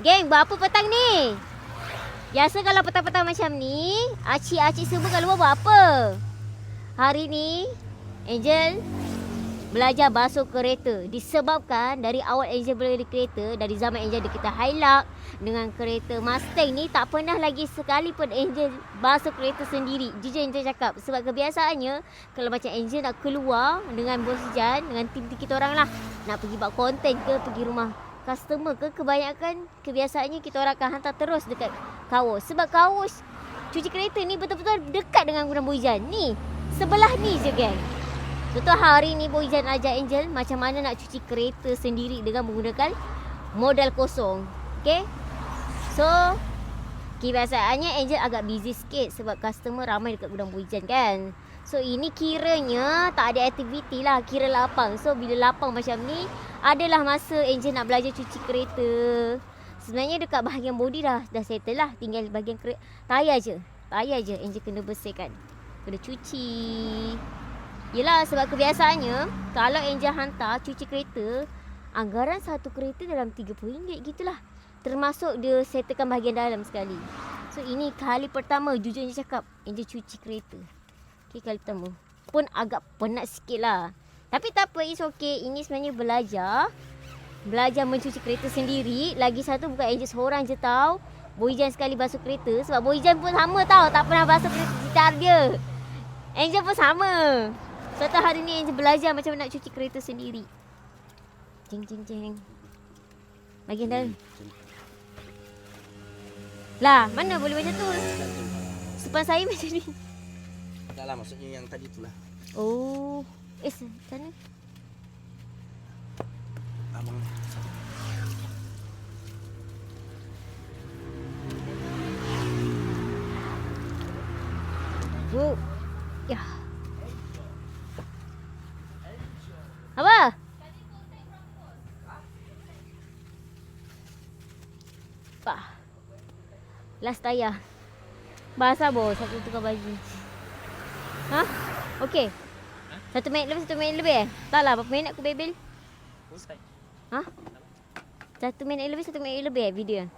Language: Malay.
Geng, buat apa petang ni? Biasa kalau petang-petang macam ni, acik-acik semua kat luar buat apa? Hari ni, Angel belajar basuh kereta. Disebabkan dari awal Angel belajar kereta, dari zaman Angel ada kereta Hilux dengan kereta Mustang ni, tak pernah lagi sekali pun Angel basuh kereta sendiri. Jujur Angel cakap. Sebab kebiasaannya, kalau macam Angel nak keluar dengan bos hujan, dengan tim-tim kita orang lah, nak pergi buat konten ke, pergi rumah customer ke, kebanyakan kebiasaannya kita orang akan hantar terus dekat kaos. Sebab kaos cuci kereta ni betul-betul dekat dengan gudang Boyjan. Ni, sebelah ni je geng. Betul hari ni Boyjan ajar Angel macam mana nak cuci kereta sendiri dengan menggunakan modal kosong. Okay? So, kebiasaannya Angel agak busy sikit sebab customer ramai dekat gudang Boyjan kan. So, ini kiranya tak ada aktiviti lah, kira lapang. So, bila lapang macam ni, adalah masa Angel nak belajar cuci kereta. Sebenarnya dekat bahagian body dah settle lah. Tinggal bahagian tayar je. Tayar je Angel kena bersihkan. Kena cuci. Yelah, sebab kebiasaannya kalau Angel hantar cuci kereta, anggaran satu kereta dalam RM30 gitulah. Termasuk dia settlekan bahagian dalam sekali. So ini kali pertama jujur Angel cakap Angel cuci kereta. Okay, kali pertama. Pun agak penat sikit lah. Tapi tak apa, it's okay. Ini sebenarnya belajar mencuci kereta sendiri. Lagi satu bukan Angel seorang je tau. Boyjan sekali basuh kereta. Sebab Boyjan pun sama tau, tak pernah basuh kereta sekitar dia. Angel pun sama. Satu hari ni Angel belajar macam mana nak cuci kereta sendiri. Jeng. Bagian dalam. Lah, mana boleh macam tu? Sepan saya macam ni. Tak lah, maksudnya yang tadi tu lah. Oh. Sana. Abang. Oh. Ya. Apa? Pak. Last tayar. Basah bos, aku tukar baju. Ha? Okey. 1 minit lebih Tak lah, berapa minit aku bebel? Ha? 1 minit lebih video.